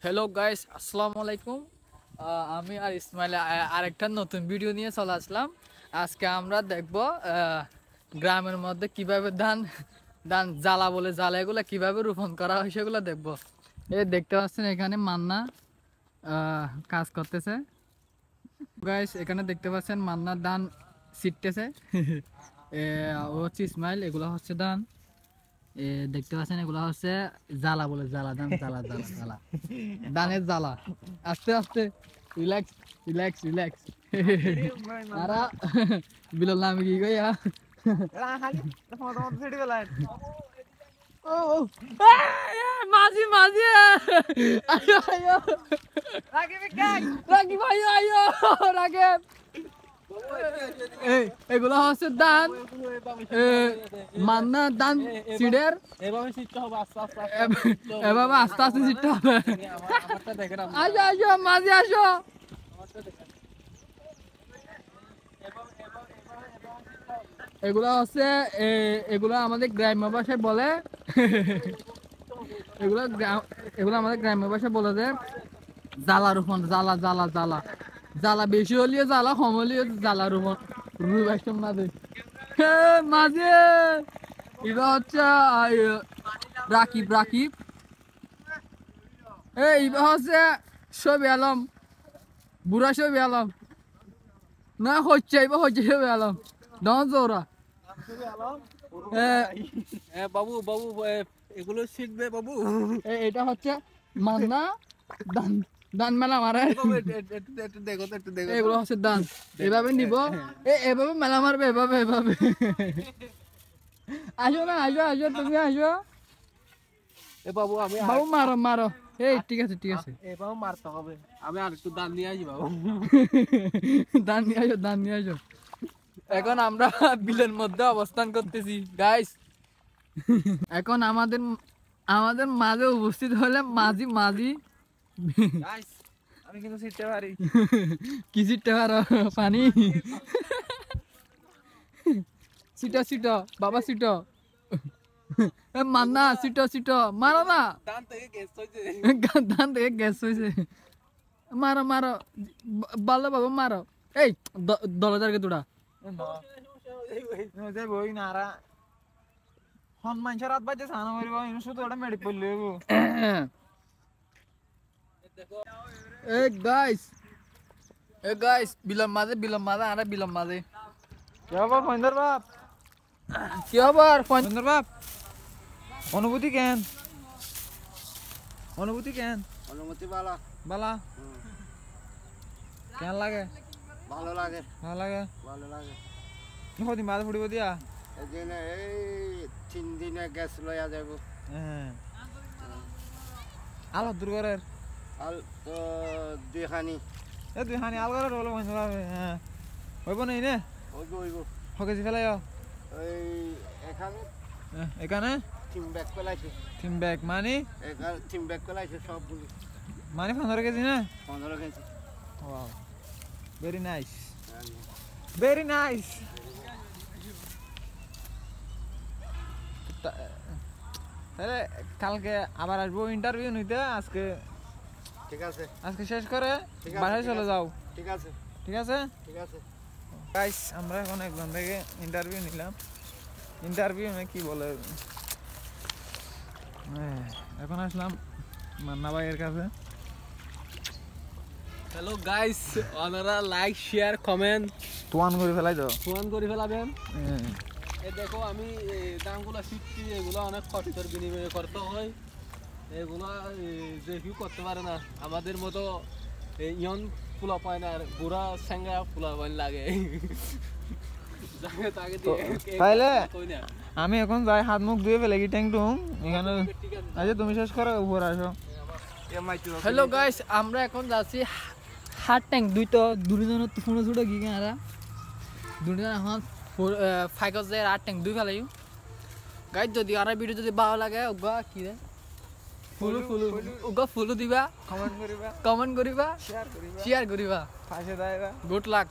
Hello guys, আসসালামু আলাইকুম। আমি আর ইসমাইল আরেকটা নতুন ভিডিও নিয়ে চলে আসলাম। আজকে আমরা দেখব গ্রামের মধ্যে কিভাবে ধান ধান জ্বালা বলে জ্বালা এগুলো কিভাবে রোপণ করা হয় সেগুলো দেখব। এই দেখতে পাচ্ছেন এখানে মান্না কাজ করতেছে। গাইস এখানে দেখতে পাচ্ছেন মান্না ধান ছিটতেছে। ও হচ্ছে ইসমাইল, এগুলো হচ্ছে ধান। দেখতে পাচ্ছেন এগুলা হচ্ছে জ্বালা বলে জ্বালা ধান জ্বালা জ্বালা জ্বালা ধানের জ্বালা। আস্তে আস্তে রিল্যাক্স রিল্যাক্স রিল্যাক্স। আরা বিলল নামে কি কইয়া মাঝি মাঝি আয়ো আয়ো রাকিব আয়ো আয়ো রাকিব। এগুলো হচ্ছে ধান মান্না ধান সিডের এভাবে আস্তে আস্তে সিটতে হবে। আসো আসো মাঝে আসো। এগুলো হচ্ছে এগুলো আমাদের গ্রাম্য ভাষায় বলে এগুলো আমাদের গ্রাম্য ভাষায় বলে যে জ্বালা রোপণ জ্বালা জ্বালা জ্বালা জ্বালা বেশি হলিও জ্বালা কম হলিও জ্বালা রোপণ রুবাইসম না দে মাঝে এটা হচ্ছে রাকিব রাকিব। এইটা হচ্ছে ছবি আলম বুড়া ছবি আলম না হচ্ছে এবার হচ্ছে ছবি আলম দন জোরা বাবু বাবু এগুলো শিখবে বাবু। এটা হচ্ছে মান্না দান দান মেলা মারে। একটু দেখো তো, একটু দেখো। এগুলো হচ্ছে দান এভাবে নিব এভাবে মেলা মারবে এভাবে এভাবে। আসো না আসো আসো তুমি আসো বাবু আমি বাবু মারো মারো। এই ঠিক আছে ঠিক আছে বাবু মারতে হবে। আমি আর একটু দান নিয়ে আসি বাবু। দান নিয়ে আসো দান নিয়ে আসো। এখন আমরা বিলের মধ্যে অবস্থান করতেছি গাইস। এখন আমাদের আমাদের মাঝে উপস্থিত হলে মাঝি মাঝি গাইস আমি কিন্তু শিখতে পারি। কি চিটতে পারো পানি সিটো সিটো বাবা সিটো মান্না সিটো সিটো মারো না দান থেকে গ্যাস হইছে। ধান থেকে গ্যাস হয়েছে। মারো মারো ভালো বাবা মারো। এই দলদারকে তোরা বই নারা হনুমান রাত বাজে স্নান করিব শুধু ওটা মেডি পড়লে এই গাইস বিলম মাঝে আরে বিলম মাঝে কি খবর ফন্দর বাপ? কি খবর ফন্দর বাপ? অনুভূতি কেন? অনুভূতি কেন? অনুমতি বালা বালা কেন লাগে? ভালো লাগে ভালো লাগে। ভালো লাগে কদিন বাদ ফুটিব দিয়া? এই যে এই 3 দিনে গ্যাস লইয়া যাব। হ্যাঁ আলো দূর করের আল তো দুইখানি এ তুই হানি আল করের বলো ফন্দর বাপ। হ্যাঁ হইব নাই নে ওইব হকেজি ফেলাই ওই এখানে এখানে টিম ব্যাগ পেলাইছে। থিম ব্যাগ মানে এখানে টিম ব্যাগ পেলাইছে সবগুলো মানে 15 কেজি না? 15 KG. Wow very nice very nice. তাহলে কালকে আবার আসবো ইন্টারভিউ নিতে। আজকে ঠিক আছে আজকে শেষ করে ঠিক আছে, বাসায় ঠিক চলে আছে। যাও। ঠিক আছে ঠিক আছে ঠিক আছে। গাইস আমরা এখন একজন থেকে ইন্টারভিউ নিলাম। ইন্টারভিউ কি বলে এখন আসলাম মান্না ভাইয়ের কাছে। হ্যালো গাইস, আপনারা লাইক শেয়ার কমেন্ট তোয়ান করে ফেলাই তো। ফোন করে ফেলাবেন। এই দেখো আমি দামগুলো শিখছি, এগুলো অনেক কষ্টের বিনিময়ে করতে হয়। এগুলো যে কেউ করতে পারে না, আমাদের মতো ইয়ন ফুলা পায় না, আর বুড়া স্যাঙ্গা ফুলা পায় লাগে। তাইলে আমি এখন যাই হাত মুখ ধুয়ে ফেলে কি ট্যাং টুম এখানে। আচ্ছা তুমি শেষ করো উপরে আসো। হ্যালো গাইস, আমরা এখন যাচ্ছি হাট ট্যাঙ্ক দুইটা দুজনের ফোনে ছুটে গিয়ে আরা দুজন এখন ফাইকস যায় হাট ট্যাঙ্ক দুই ফেলাই গাইস। যদি আর ভিডিও যদি ভালো লাগে ওগা কি রে ফুলু ফুলু ওগা ফুলু দিবা, কমেন্ট করিবা, কমেন্ট করিবা, শেয়ার করিবা, শেয়ার করিবা। পাশে দাঁড়াইবা। Good luck.